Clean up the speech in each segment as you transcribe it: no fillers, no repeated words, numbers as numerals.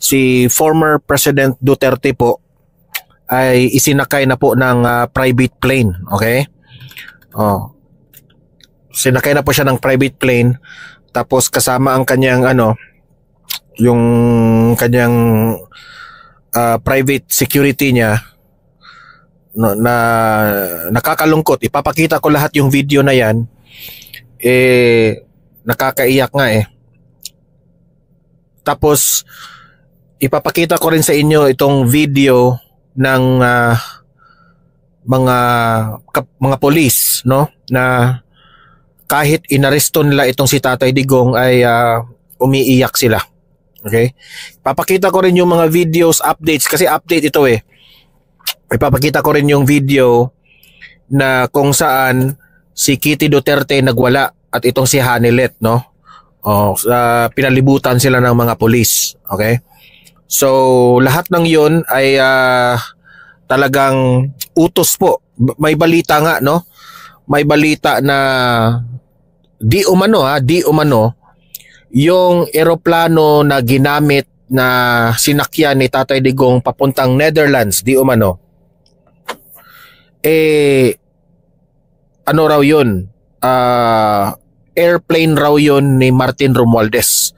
si former President Duterte po ay isinakay na po ng private plane. Okay? Sinakay na po siya ng private plane, tapos kasama ang kanyang yung kanyang private security niya. Na nakakalungkot. Ipapakita ko lahat yung video na yan. Nakakaiyak nga eh. Tapos ipapakita ko rin sa inyo itong video ng mga police, no, na kahit inaresto nila itong si Tatay Digong ay umiiyak sila. Okay? Ipapakita ko rin yung mga videos, updates, kasi update ito eh. Ipapakita ko rin yung video na kung saan si Kitty Duterte nagwala at itong si Hanilet, no? Pinalibutan sila ng mga pulis. Okay? So, lahat ng yun ay talagang utos po. May balita nga, no? May balita na di umano yung eroplano na ginamit na sinakyan ni Tatay Digong papuntang Netherlands, di umano. Ano raw yun? Airplane raw yun ni Martin Romualdez.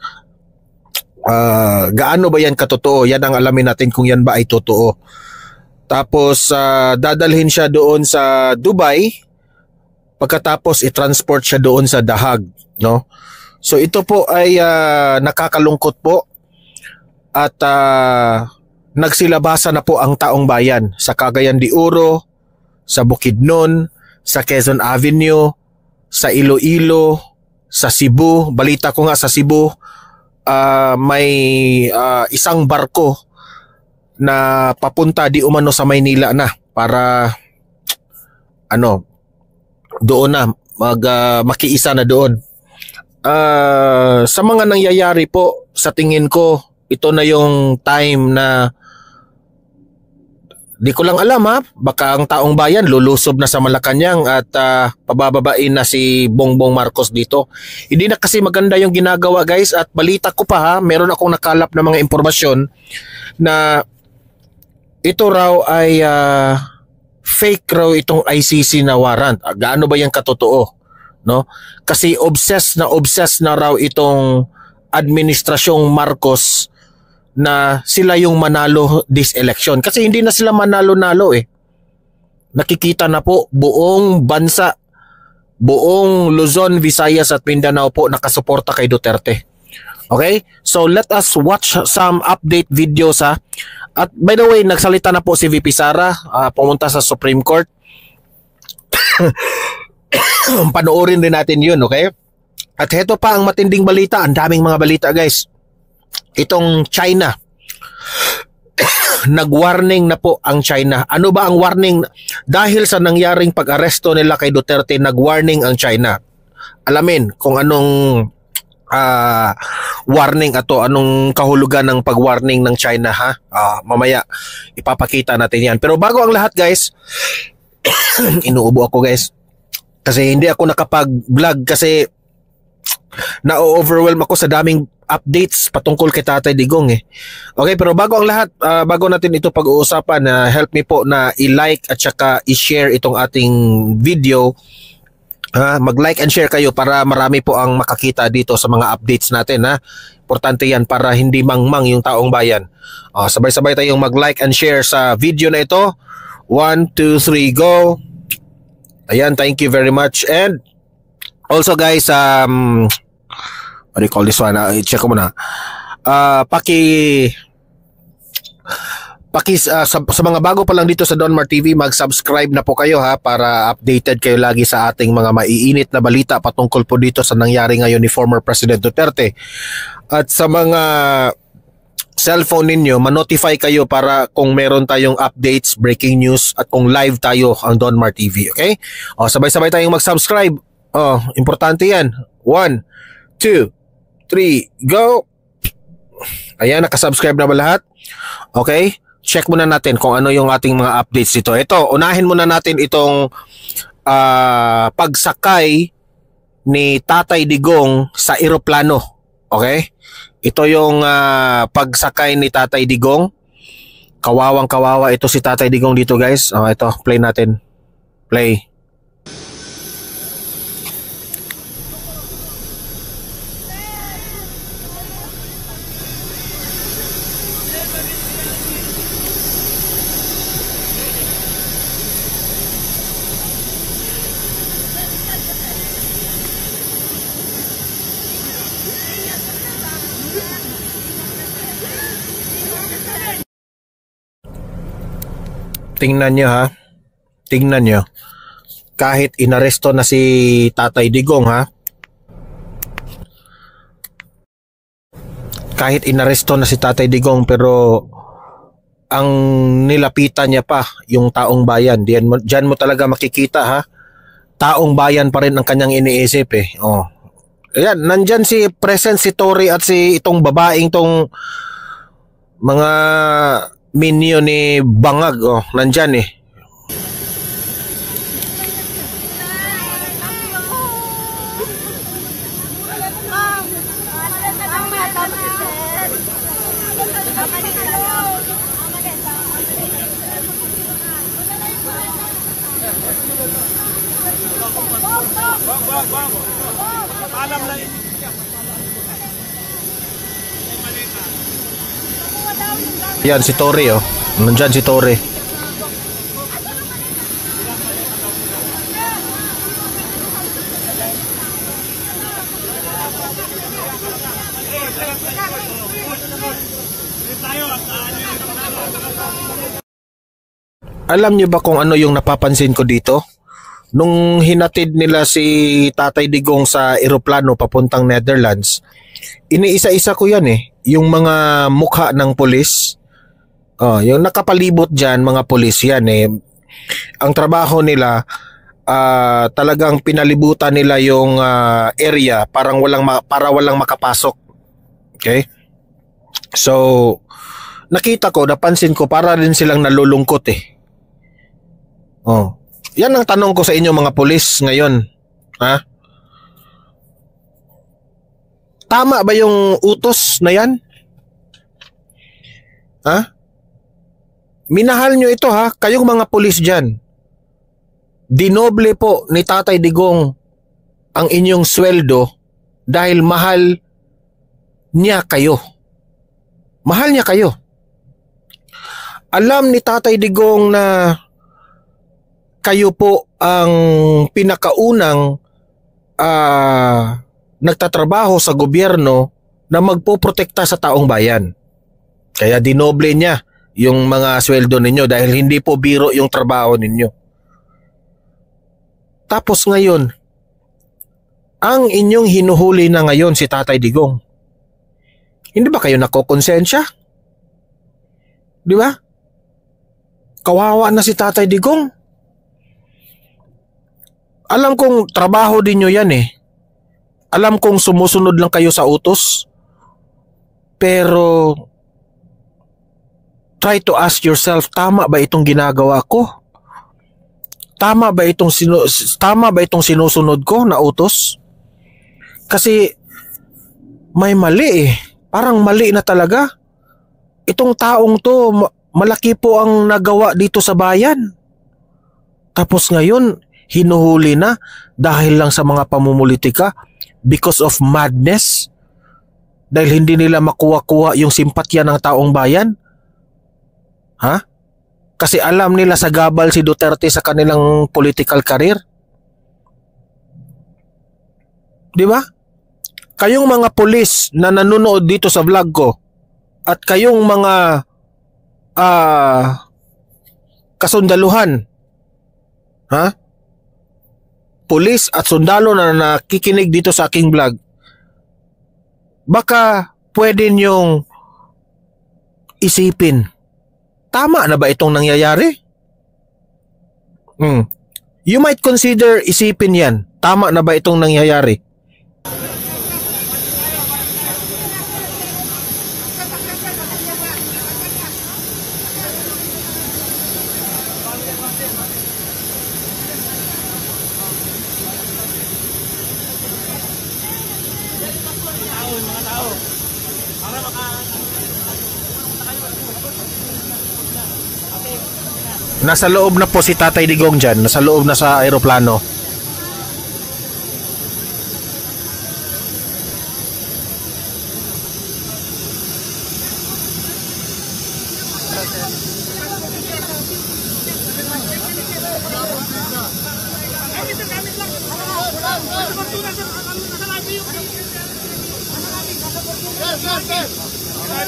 Gaano ba yan katotoo? Yan ang alamin natin kung yan ba ay totoo. Tapos dadalhin siya doon sa Dubai, pagkatapos i-transport siya doon sa The Hague, no? So ito po ay nakakalungkot po at nagsilabasa na po ang taong bayan sa Cagayan de Oro, sa Bukidnon, sa Quezon Avenue, sa Iloilo, sa Cebu. Balita ko nga sa Cebu may isang barko na papunta di umano sa Maynila na para doon na makiisa na doon. Sa mga nangyayari po, sa tingin ko ito na yung time na di ko lang alam baka ang taong bayan lulusob na sa Malacanang at pabababain na si Bongbong Marcos dito. Hindi na kasi maganda yung ginagawa, guys, at balita ko pa meron akong nakalap na mga impormasyon na ito raw ay fake raw itong ICC na warrant. Gaano ba yan katotoo, no? Kasi obsessed na raw itong administrasyong Marcos na sila yung manalo this election. Kasi hindi na sila manalo-nalo eh. Nakikita na po buong bansa, buong Luzon, Visayas at Mindanao po nakasuporta kay Duterte. Okay? So let us watch some update videos At by the way, nagsalita na po si VP Sara, pumunta sa Supreme Court. Panoorin din natin yun, okay? At heto pa ang matinding balita, ang daming mga balita, guys. Itong China, nag-warning na po ang China. Ano ba ang warning? Dahil sa nangyaring pag-aresto nila kay Duterte, nag-warning ang China. Alamin kung anong warning ato, anong kahulugan ng pag-warning ng China, mamaya ipapakita natin yan. Pero bago ang lahat, guys, inuubo ako, guys, kasi hindi ako nakapag-vlog kasi na-overwhelm ako sa daming updates patungkol kay Tatay Digong eh. Okay, pero bago ang lahat, bago natin ito pag-uusapan, help me po na i-like at saka i-share itong ating video. Mag-like and share kayo para marami po ang makakita dito sa mga updates natin. Importante yan para hindi mangmang yung taong bayan. Sabay-sabay tayong mag-like and share sa video na ito. 1, 2, 3, go! Ayan, thank you very much. And also, guys, what do you call this one? I-check ko muna. Sa mga bago pa lang dito sa Donmar TV, mag-subscribe na po kayo para updated kayo lagi sa ating mga maiinit na balita patungkol po dito sa nangyari ngayon ni former President Duterte. At sa mga cellphone ninyo, ma-notify kayo para kung meron tayong updates, breaking news, at kung live tayo ang Donmar TV, okay? Sabay-sabay tayong mag-subscribe. Importante yan. 1, 2, 3, go! Ayan, nakasubscribe na ba lahat? Okay? Check muna natin kung ano yung ating mga updates dito. Ito, unahin muna natin itong pagsakay ni Tatay Digong sa eroplano. Okay? Ito yung pagsakay ni Tatay Digong. Kawawang kawawa ito si Tatay Digong dito guys. Ito, play natin. Play. Tingnan nyo ha. Tingnan nyo. Kahit inaresto na si Tatay Digong ha. Kahit inaresto na si Tatay Digong pero ang nilapitan niya pa yung taong bayan. Diyan mo talaga makikita ha. Taong bayan pa rin ang kanyang iniisip eh. Ayan, nandyan present si Tory at si itong babaeng tong mga minyo ni Bangag, nandyan eh. Yan si Tory nandyan si Tory. Alam niyo ba kung ano yung napapansin ko dito? Nung hinatid nila si Tatay Digong sa eroplano papuntang Netherlands, iniisa-isa ko yan eh. Yung mga mukha ng pulis, yung nakapalibot dyan, mga pulis yan eh. Ang trabaho nila, talagang pinalibutan nila yung area para walang makapasok. Okay? So, napansin ko, para rin silang nalulungkot eh. Yan ang tanong ko sa inyo mga pulis ngayon. Ha? Tama ba yung utos na yan? Ha? Minahal nyo ito ha, kayong mga pulis dyan. Dinoble po ni Tatay Digong ang inyong sweldo dahil mahal niya kayo. Mahal niya kayo. Alam ni Tatay Digong na kayo po ang pinakaunang nagtatrabaho sa gobyerno na magpoprotekta sa taong bayan. Kaya dinoble niya yung mga sweldo ninyo dahil hindi po biro yung trabaho ninyo. Tapos ngayon, ang inyong hinuhuli na ngayon si Tatay Digong. Hindi ba kayo nakokonsensya? Di ba? Kawawa na si Tatay Digong. Alam kong trabaho din nyo yan eh. Alam kong sumusunod lang kayo sa utos. Pero try to ask yourself, tama ba itong ginagawa ko? Tama ba itong sinusunod ko na utos? Kasi may mali eh. Parang mali na talaga. Itong taong to, malaki po ang nagawa dito sa bayan. Tapos ngayon, hinuhuli na dahil lang sa mga pamumulitika because of madness. Dahil hindi nila makuha-kuha yung simpatya ng taong bayan. Ha? Kasi alam nila sa gabal si Duterte sa kanilang political career. Di ba? Kayong mga pulis na nanonood dito sa vlog ko at kayong mga kasundaluhan, ha? Pulis at sundalo na nakikinig dito sa aking vlog, baka pwede niyong isipin, tama na ba itong nangyayari? You might consider isipin yan, tama na ba itong nangyayari? Nasa loob na po si Tatay Digong dyan. Nasa loob na sa aeroplano.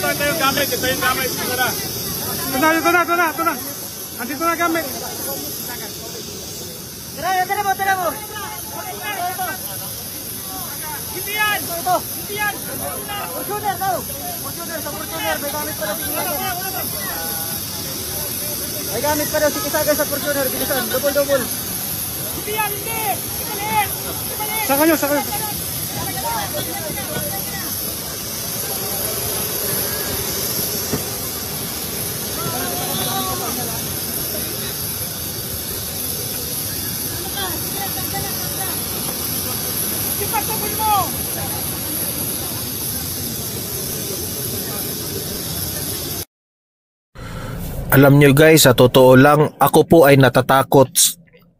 Ito yung gamit. Ito yung gamit. Ito na. Andito na gamit. Tara mo. Hindi yan. Hindi yan. Fortuner daw. Fortuner. May gamit pa daw si Kisagan. May gamit pa daw si Kisagan sa Fortuner. Bilisan. Double. Hindi yan. Hindi. Ibalik. Saka nyo. Alam nyo guys, sa totoo lang, ako po ay natatakot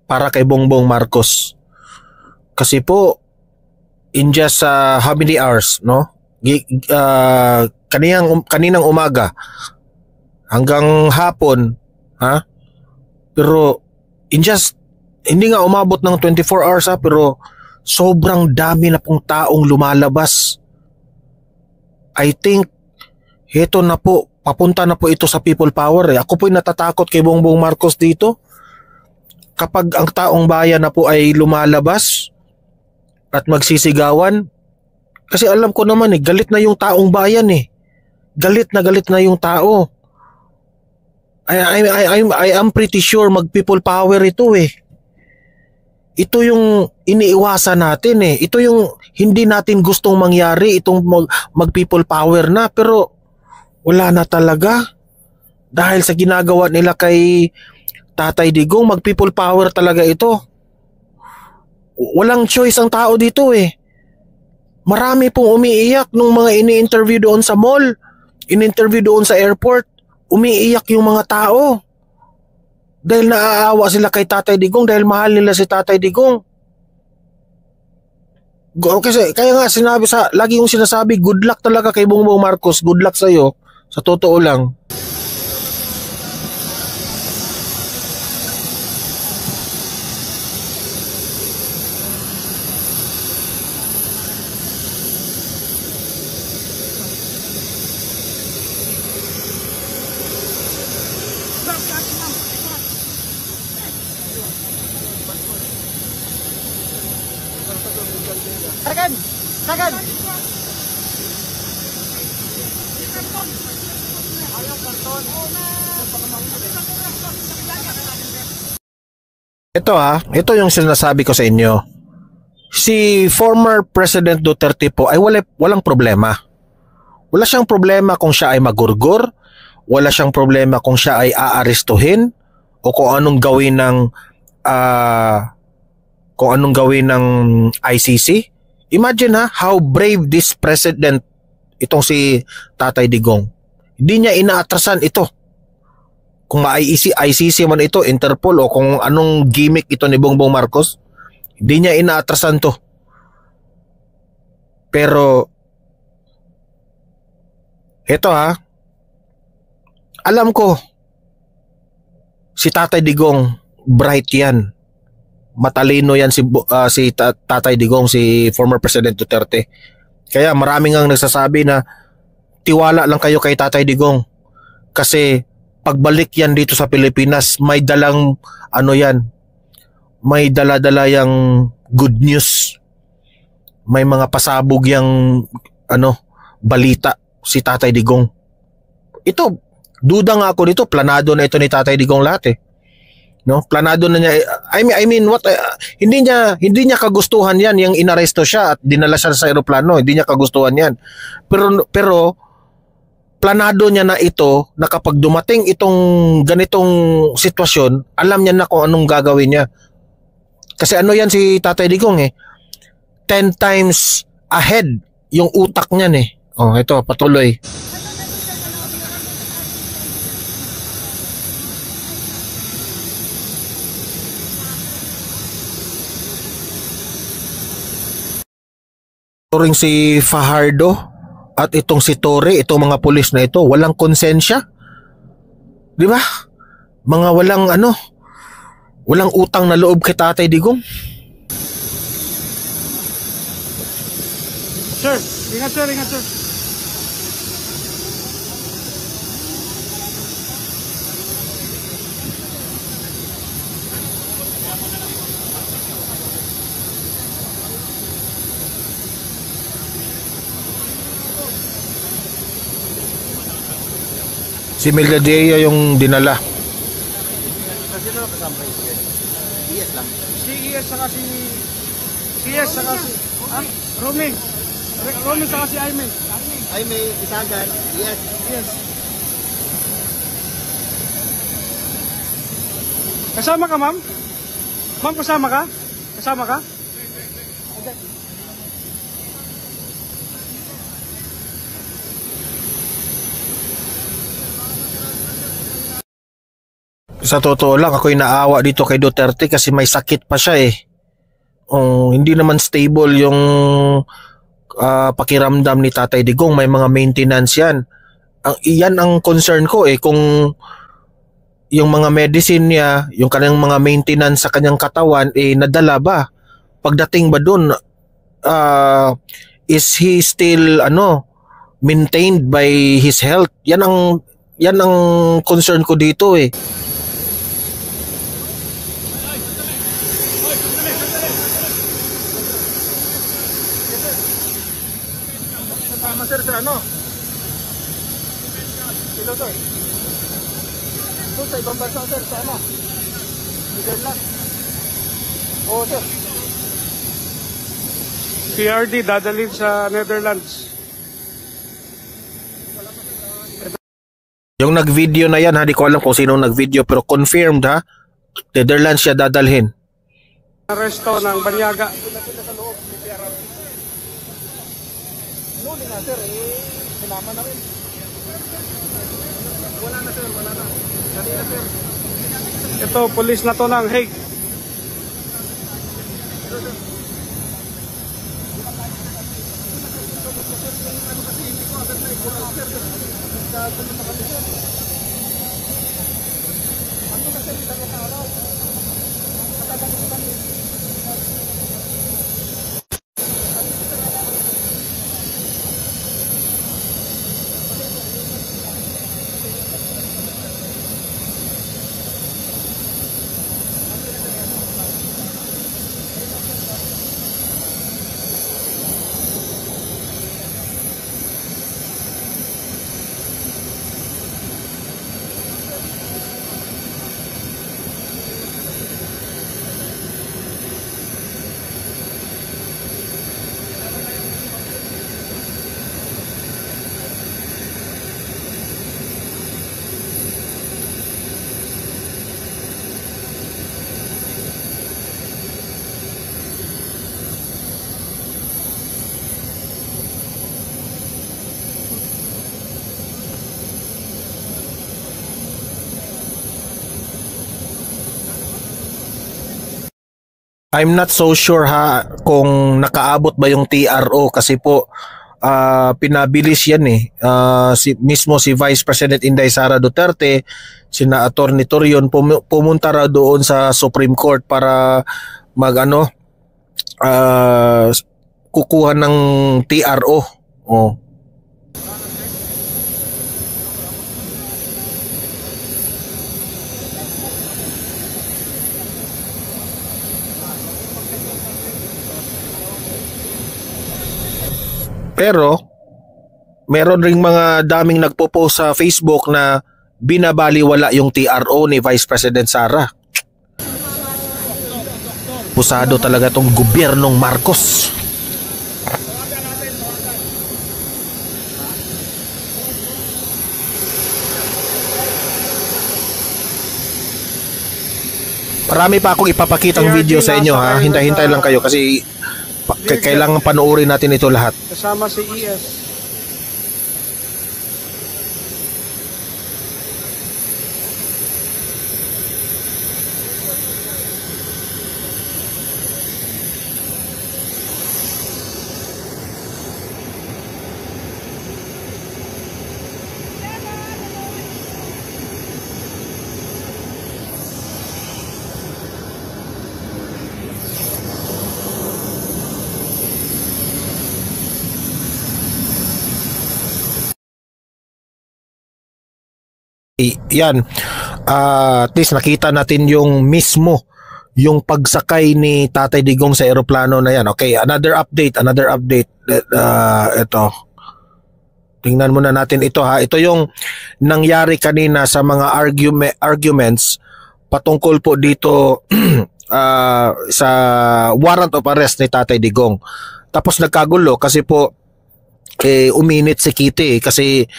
para kay Bongbong Marcos. Kasi po, in just how many hours, no? Kaninang umaga hanggang hapon, ha? Pero in just, hindi nga umabot ng 24 hours ha, pero sobrang dami na pong taong lumalabas. I think, heto na po, papunta na po ito sa people power. Ako po'y natatakot kay Bongbong Marcos dito. Kapag ang taong bayan na po ay lumalabas at magsisigawan, kasi alam ko naman galit na yung taong bayan Galit na yung tao. I am pretty sure mag people power ito Ito yung iniiwasan natin Ito yung hindi natin gustong mangyari, itong mag people power na, pero wala na talaga. Dahil sa ginagawa nila kay Tatay Digong, mag people power talaga ito. Walang choice ang tao dito Marami pong umiiyak nung mga ini-interview doon sa mall, in-interview doon sa airport. Umiiyak yung mga tao. Dahil naaawa sila kay Tatay Digong, dahil mahal nila si Tatay Digong. Kasi kaya nga lagi yung sinasabi, good luck talaga kay Bongbong Marcos, good luck sa iyo. Sa totoo lang. Sagan. Ito yung sinasabi ko sa inyo. Si former President Duterte po ay walang problema. Wala siyang problema kung siya ay magurgur, wala siyang problema kung siya ay aarestuhin o kung anong gawin ng ICC. Imagine how brave this president, itong si Tatay Digong. Hindi niya inaatrasan ito. Kung ICC man ito, Interpol o kung anong gimmick ito ni Bongbong Marcos, hindi niya inaatrasan to. Pero ito alam ko si Tatay Digong, bright yan. Matalino yan si Tatay Digong, si former President Duterte. Kaya maraming ang nagsasabi na tiwala lang kayo kay Tatay Digong. Kasi pagbalik yan dito sa Pilipinas, may dalang may dala-dala yang good news. May mga pasabog yang balita si Tatay Digong. Ito, duda nga ako dito, planado na ito ni Tatay Digong lahat No, planado na niya. I mean hindi niya kagustuhan 'yan yung inaresto siya at dinala siya sa eroplano. Hindi niya kagustuhan 'yan. Pero planado niya na ito na kapag dumating itong ganitong sitwasyon, alam niya na kung anong gagawin niya. Kasi yan si Tatay Digong 10 times ahead yung utak niyan Oh, ito, patuloy. Ito ring si Fajardo at itong si Torre, itong mga pulis na ito, walang konsensya. Di ba? Mga walang utang na loob kay Tatay Digong. Sir, ingat sir, ingat sir. Si Melgadea yung dinala. Sino kasama kayo? ES lang. Si ES saka si Roaming. Roaming saka si Aymen. Aymen, Isagan, yes. Yes. Kasama ka, ma'am? Ma'am, kasama ka? Kasama ka? Sa totoo lang, ako'y naawa dito kay Duterte kasi may sakit pa siya eh. Hindi naman stable yung pakiramdam ni Tatay Digong, may mga maintenance yan. Iyan ang concern ko eh, kung yung mga medicine niya, yung kanyang mga maintenance sa kanyang katawan, nadala ba? Pagdating ba dun, is he still maintained by his health? Yan ang concern ko dito eh. Tama sir, sir ano? Sino sir? Doon sa ibang bansa sir, sa ano? Netherlands. Oo sir. PRD dadalhin sa Netherlands. Yung nag-video na yan ha, di ko alam kung sino nag-video pero confirmed ha, Netherlands siya dadalhin. Aresto ng Banyaga. Na sir, sinama na rin. Wala na sir, wala na. Dali na sir. Ito, pulis na to ng Hague. I'm not so sure ha kung nakaabot ba yung TRO kasi po pinabilis yan eh. Mismo si Vice President Inday Sara Duterte, sina Atty. Torion pumunta raw doon sa Supreme Court para kukuha ng TRO. Oh. Pero meron ring mga daming nagpo-post sa Facebook na binabaliwala yung TRO ni Vice President Sara. Pusado talaga tong gobyernong Marcos. Marami pa akong ipapakitang video sa inyo ha. Hintay-hintay lang kayo kasi kailangan panoorin natin ito lahat. Kasama si ES. Yan, at least nakita natin yung mismo yung pagsakay ni Tatay Digong sa eroplano na yan. Okay, another update. Ito. Tingnan muna natin ito ha. Ito yung nangyari kanina sa mga arguments patungkol po dito sa warrant of arrest ni Tatay Digong. Tapos nagkagulo kasi po uminit si Kitty kasi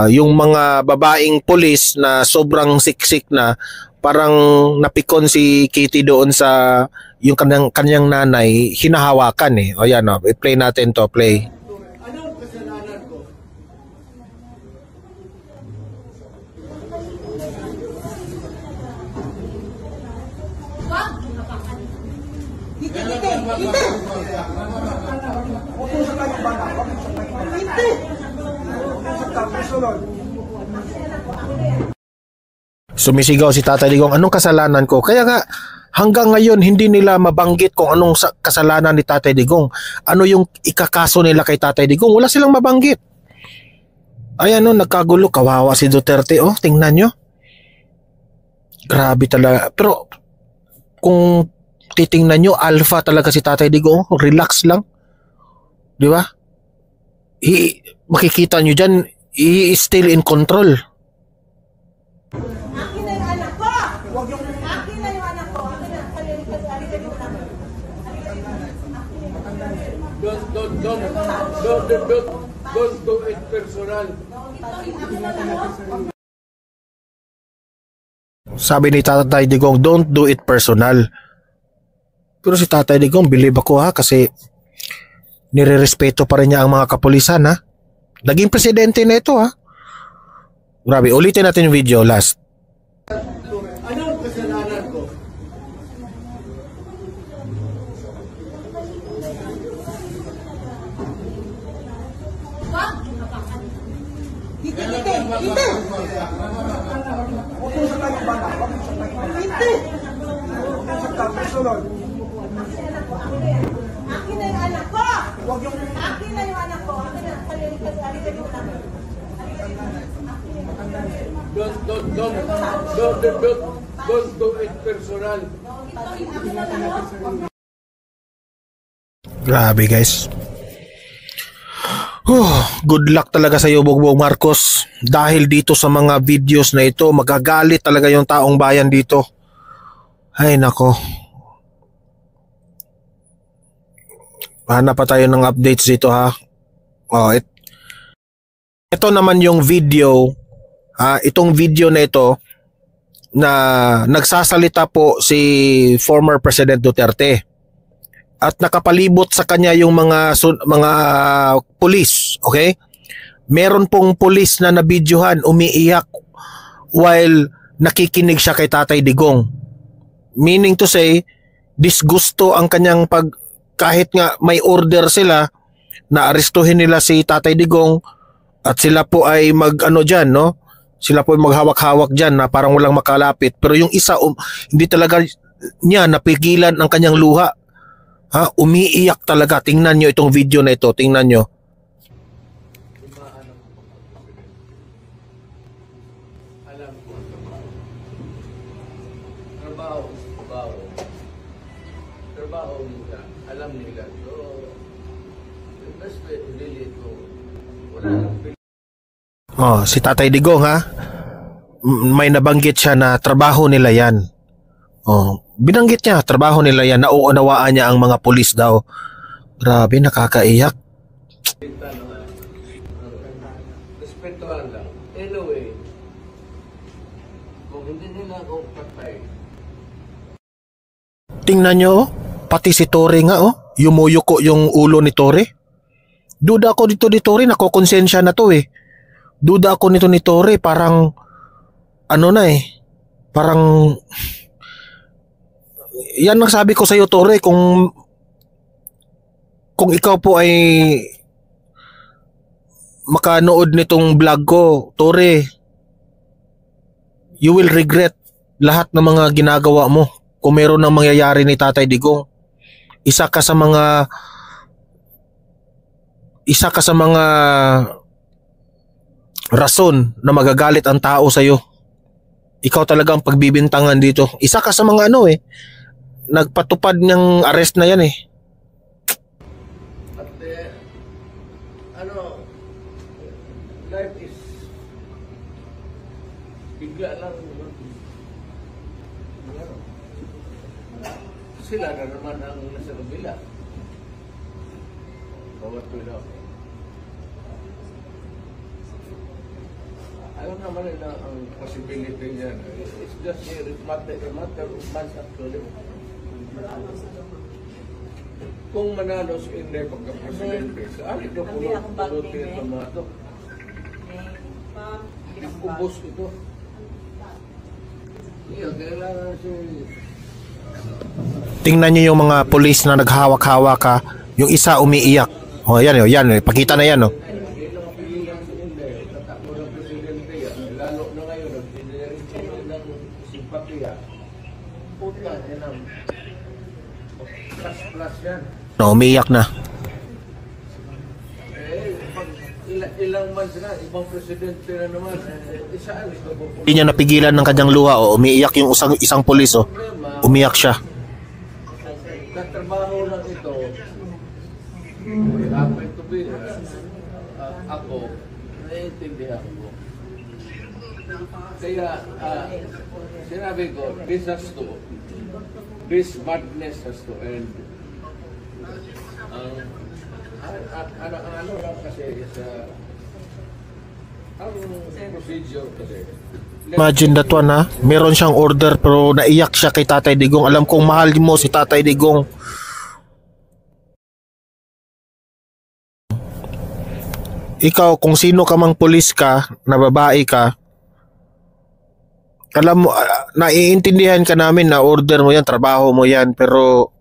yung mga babaeng pulis na sobrang siksik na, parang napikon si Kitty doon sa yung kanyang nanay, hinahawakan eh. O yan, i-play natin to, play. Anong kasalanan ko? Sumisigaw si Tatay Digong, anong kasalanan ko? Kaya nga, hanggang ngayon, hindi nila mabanggit kung anong kasalanan ni Tatay Digong. Ano yung ikakaso nila kay Tatay Digong? Wala silang mabanggit. Ay nagkagulo, kawawa si Duterte. Oh, tingnan nyo. Grabe talaga. Pero, kung titingnan nyo, alpha talaga si Tatay Digong. Relax lang. Di ba? Makikita nyo dyan, he is still in control. Akin na yung anak ko! Akin na yung anak ko! Akin na, halika dito lang. Don't do it personal. Sabi ni Tatay Digong, don't do it personal. Pero si Tatay Digong, believe ako ha, kasi nirerespeto pa rin niya ang mga kapulisan ha. Naging presidente na ito ha. Grabe, ulitin natin yung video last. Anong kasalanan ko? Akin na yung anak ko! Akin na yung anak ko! Akin na, halika dito lang. Don't do it personal. Grabe guys. Good luck talaga sa iyo, Bongbong Marcos. Dahil dito sa mga videos na ito, magagalit talaga yung taong bayan dito. Ay nako. Hanap pa tayo ng updates dito ha. Ito naman yung video. Itong video na ito na nagsasalita po si former President Duterte. At nakapalibot sa kanya yung mga pulis, okay? Meron pong pulis na nabidyohan umiiyak while nakikinig siya kay Tatay Digong. Meaning to say, disgusto ang kanyang kahit nga may order sila na arestuhin nila si Tatay Digong at sila po ay diyan, no? Sila po ay maghawak-hawak diyan na parang walang makalapit. Pero yung isa hindi talaga niya napigilan ang kanyang luha. Umiiyak talaga. Tingnan nyo itong video na ito. Tingnan nyo. Alam ko. Trabaho nila. Alam nila. So, respeto nila ito. Si Tatay Digong may nabanggit siya na trabaho nila yan. Binanggit niya, trabaho nila yan, nauunawaan niya ang mga pulis daw. Grabe, nakakaiyak. Respetuhan lang. Anyway, kung hindi nila ako patay. Tingnan nyo, pati si Tore nga, yumuyuko yung ulo ni Tore. Duda ako dito ni Tore, nakokonsensya na to eh. Duda ako nito ni Tore, parang, parang, yan ang sabi ko sa iyo, Tore, kung ikaw po ay makanood nitong vlog ko, Tore, you will regret lahat ng mga ginagawa mo kung meron ng mangyayari ni Tatay Digong. Isa ka sa mga rason na magagalit ang tao sa'yo. Ikaw talagang pagbibintangan dito. Isa ka sa mga nagpatupad ng arrest na yan eh. At life is bigla lang. Sila na naman ang nasa kabila. Bawat tuloy. Alam naman nila ang possibility niyan. It's just a matter of months actually. Kung manalo si Inday pagka-presidente, saan ito pulutin ito mga ito? Ubus ito. Kailangan si... Tingnan niyo yung mga pulis na naghawak-hawak ka. Yung isa umiiyak. O yan, yan. Pakita na yan. O. Lalo na ngayon, ng simpatiya. Puta, yan ang plus yan. No, umiiyak na. Pag ilang months na, ibang presidente na naman, isaan ito po. Hindi niya napigilan ng kanyang luha. O, umiiyak yung isang pulis. O. Umiyak siya. Katrabaho lang ito, happen to be, ako, naiintindihan ko. Kaya, sinabi ko, this madness has to end. Ano lang kasi ang procedure kasi. Imagine that one ha. Meron siyang order pero naiyak siya kay Tatay Digong. Alam kong mahal mo si Tatay Digong. Ikaw kung sino ka mang pulis ka, na babae ka, alam mo, naiintindihan ka namin na order mo yan, trabaho mo yan, pero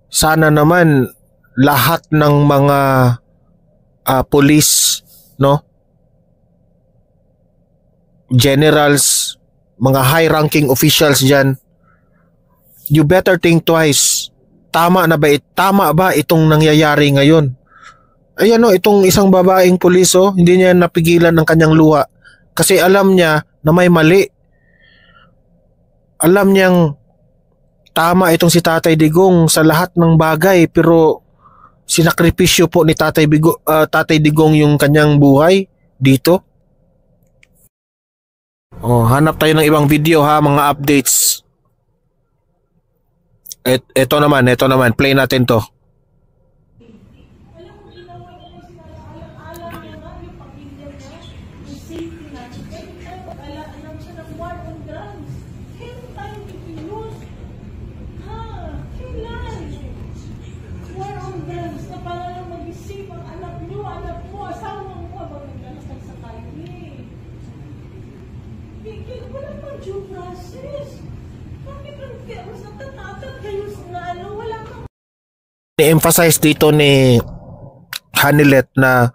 sana naman lahat ng mga pulis, no? Generals, mga high-ranking officials dyan, you better think twice. Tama ba itong nangyayari ngayon? Ayan o, itong isang babaeng pulis hindi niya napigilan ng kanyang luha. Kasi alam niya na may mali. Alam niyang tama itong si Tatay Digong sa lahat ng bagay, pero sinakripisyo po ni Tatay Digong yung kanyang buhay dito. Hanap tayo ng ibang video ha, mga updates. Ito naman, play natin to. I-emphasize dito ni Hanilet na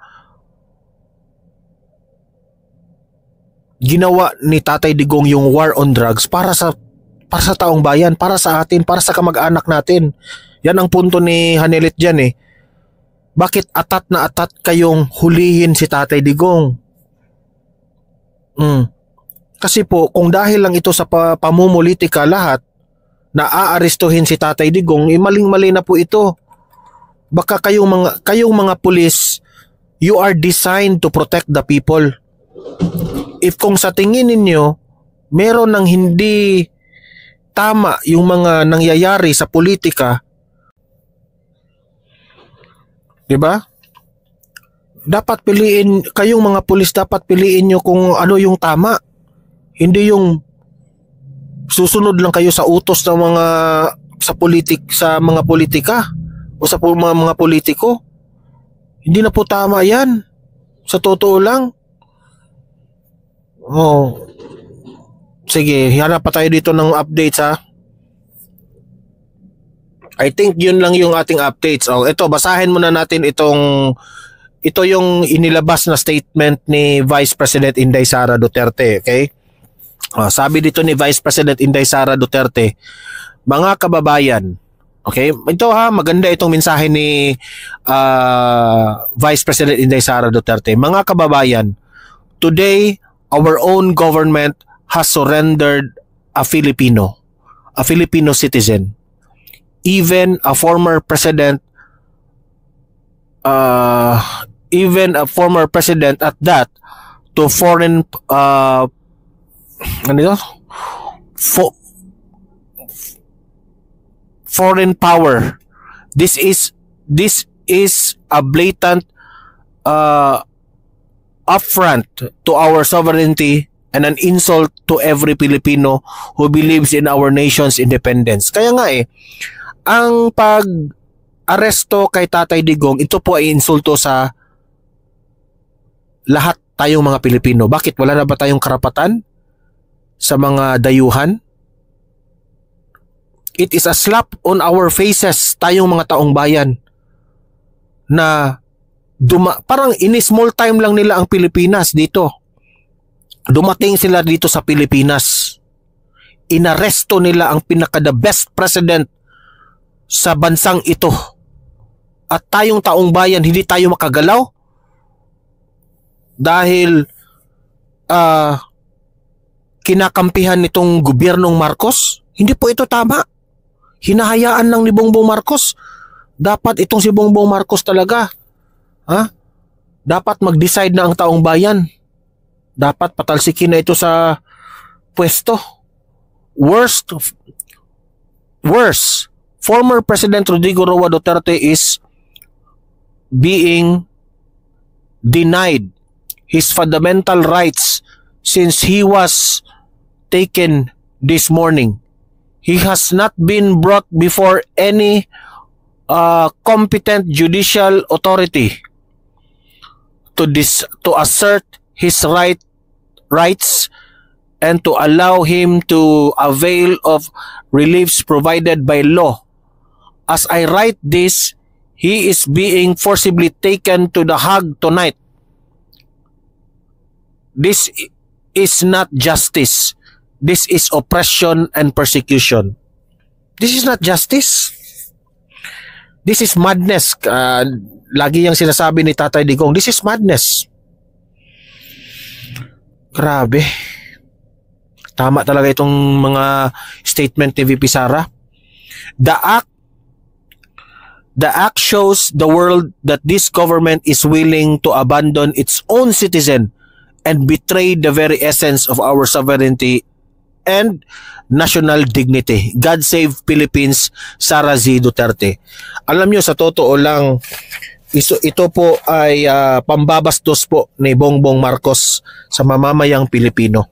ginawa ni Tatay Digong yung war on drugs para sa taong bayan, para sa atin, para sa kamag-anak natin. Yan ang punto ni Hanilet dyan eh. Bakit atat na atat kayong hulihin si Tatay Digong? Kasi po, kung dahil lang ito sa pamumulitika lahat, na aarestuhin si Tatay Digong, maling-mali na po ito. Baka kayong mga pulis, you are designed to protect the people. If kung sa tingin ninyo, meron ng hindi tama yung mga nangyayari sa politika, di ba? Dapat piliin, kayong mga pulis, dapat piliin nyo kung ano yung tama. Hindi yung susunod lang kayo sa utos ng mga sa mga politika o sa mga politiko. Hindi na po tama yan. Sa totoo lang. Sige, hanap pa tayo dito ng updates ha. I think yun lang yung ating updates. Ito, basahin muna natin ito yung inilabas na statement ni Vice President Inday Sara Duterte, okay? Sabi dito ni Vice President Inday Sara Duterte, mga kababayan, okay? Ito ha, maganda itong mensahe ni Vice President Inday Sara Duterte. Mga kababayan, Today, our own government has surrendered a Filipino citizen, even a former president, at that, to foreign foreign power. This is a blatant affront to our sovereignty and an insult to every Filipino who believes in our nation's independence. Kaya nga ang pag-aresto kay Tatay Digong, ito po ay insulto sa lahat tayong mga Pilipino. Bakit? Wala na ba tayong karapatan sa mga dayuhan? It is a slap on our faces, tayong mga taong bayan, na parang in small time lang nila ang Pilipinas dito. Dumating sila dito sa Pilipinas. Inaresto nila ang the best president sa bansang ito. At tayong taong bayan, hindi tayo makagalaw dahil kinakampihan nitong gobyernong Marcos. Hindi po ito tama. Hinahayaan lang ni Bongbong Marcos. Dapat itong si Bongbong Marcos talaga, dapat mag-decide na ang taong bayan. Dapat patalsikin na ito sa pwesto. Worse, former President Rodrigo Roa Duterte is being denied his fundamental rights since he was taken this morning. He has not been brought before any competent judicial authority to assert his rights and to allow him to avail of reliefs provided by law. As I write this, he is being forcibly taken to The Hague tonight. This is not justice. This is oppression and persecution. This is not justice. This is madness. Lagi yung sinasabi ni Tatay Digong, this is madness. Grabe. Tama talaga itong mga statement ni VP Sara. The act shows the world that this government is willing to abandon its own citizen and betray the very essence of our sovereignty and national dignity. God save Philippines, Sara Z. Duterte. Alam nyo, sa totoo lang, ito po ay pambabastos po ni Bongbong Marcos sa mamamayang Pilipino.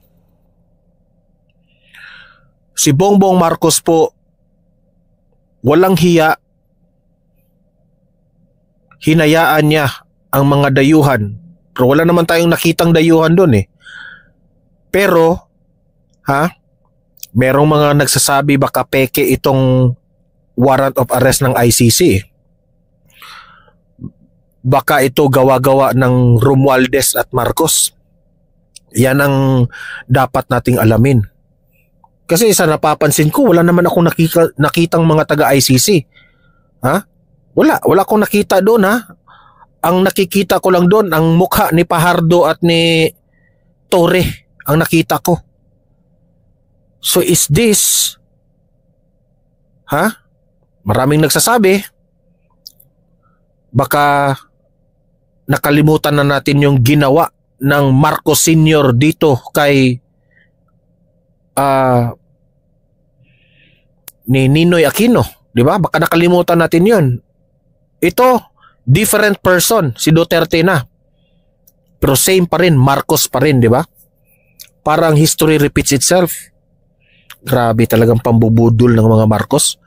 Si Bongbong Marcos po, walang hiya, hinayaan niya ang mga dayuhan. Pero wala naman tayong nakitang dayuhan doon Pero, merong mga nagsasabi baka peke itong warrant of arrest ng ICC. Baka ito gawa-gawa ng Romualdez at Marcos. Yan ang dapat nating alamin. Kasi sa napapansin ko, wala naman akong nakitang mga taga-ICC. Wala akong nakita doon Ang nakikita ko lang doon, ang mukha ni Pajardo at ni Torre ang nakita ko. So is this, maraming nagsasabi, baka nakalimutan na natin yung ginawa ng Marcos Sr. dito kay ni Ninoy Aquino, di ba? Baka nakalimutan natin yun. Ito, different person, si Duterte na. Pero same pa rin, Marcos pa rin, di ba? Parang history repeats itself. Grabe talagang pambubudol ng mga Marcos.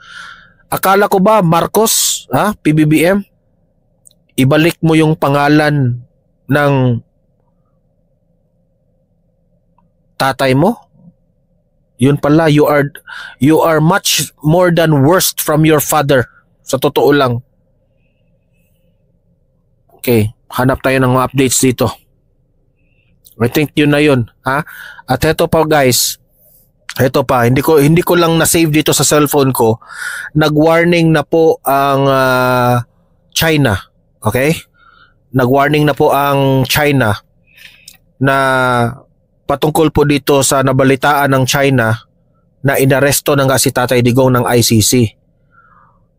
Akala ko ba, Marcos, PBBM, ibalik mo yung pangalan ng tatay mo? Yun pala, you are much more than worst from your father. Sa totoo lang. Okay, hanap tayo ng mga updates dito. I think yun na yun, At eto pa guys, eto pa, hindi ko lang na-save dito sa cellphone ko. Nag-warning na po ang China, okay? Nag-warning na po ang China na patungkol po dito sa nabalitaan ng China na inaresto na nga si Tatay Digong ng ICC.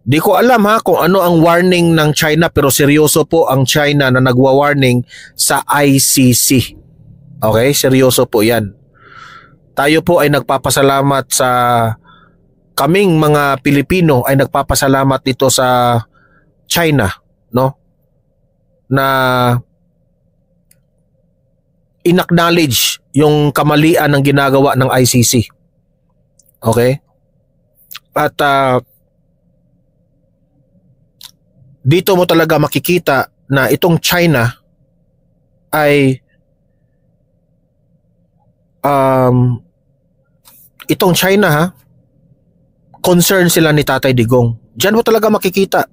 Di ko alam ha kung ano ang warning ng China, pero seryoso po ang China na nagwa-warning sa ICC. Okay? Seryoso po yan. Tayo po ay nagpapasalamat sa kaming mga Pilipino ay nagpapasalamat dito sa China, no? Na inacknowledge yung kamalian ng ginagawa ng ICC. Okay? At dito mo talaga makikita na itong China ay itong China ha, concern sila ni Tatay Digong. Diyan mo talaga makikita.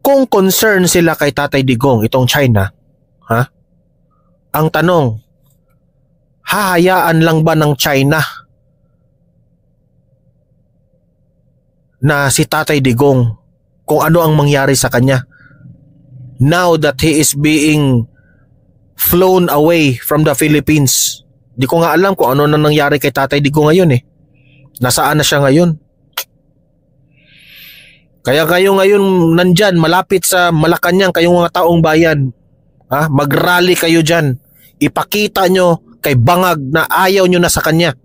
Kung concern sila kay Tatay Digong, itong China, ha? Ang tanong, hahayaan lang ba ng China na si Tatay Digong kung ano ang mangyari sa kanya now that he is being flown away from the Philippines? Di ko nga alam kung ano na nangyari kay Tatay Digong ngayon eh. Nasaan na siya ngayon? Kaya kayo ngayon nandyan malapit sa Malacanang, kayong mga taong bayan, ha? Mag-rally kayo dyan. Ipakita nyo kay Bangag na ayaw nyo na sa kanya.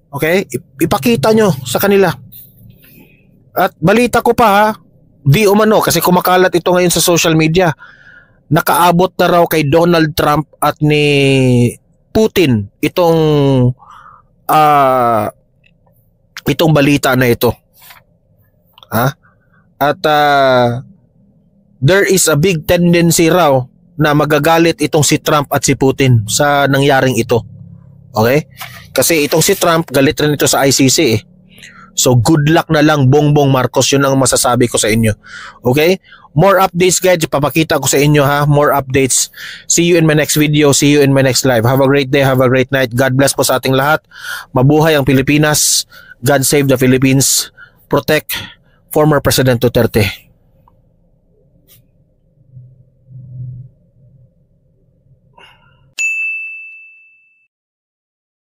Okay? Ipakita nyo sa kanila. At balita ko pa ha, di umano kasi kumakalat ito ngayon sa social media, nakaabot na raw kay Donald Trump at ni Putin itong balita na ito. Ha? At there is a big tendency raw na magagalit itong si Trump at si Putin sa nangyaring ito. Okay? Kasi itong si Trump galit rin ito sa ICC eh. So good luck na lang Bongbong Marcos, yun ang masasabi ko sa inyo. Okay? More updates guys, papakita ko sa inyo ha. More updates. See you in my next video, see you in my next live. Have a great day, have a great night. God bless po sa ating lahat. Mabuhay ang Pilipinas. God save the Philippines. Protect former President Duterte.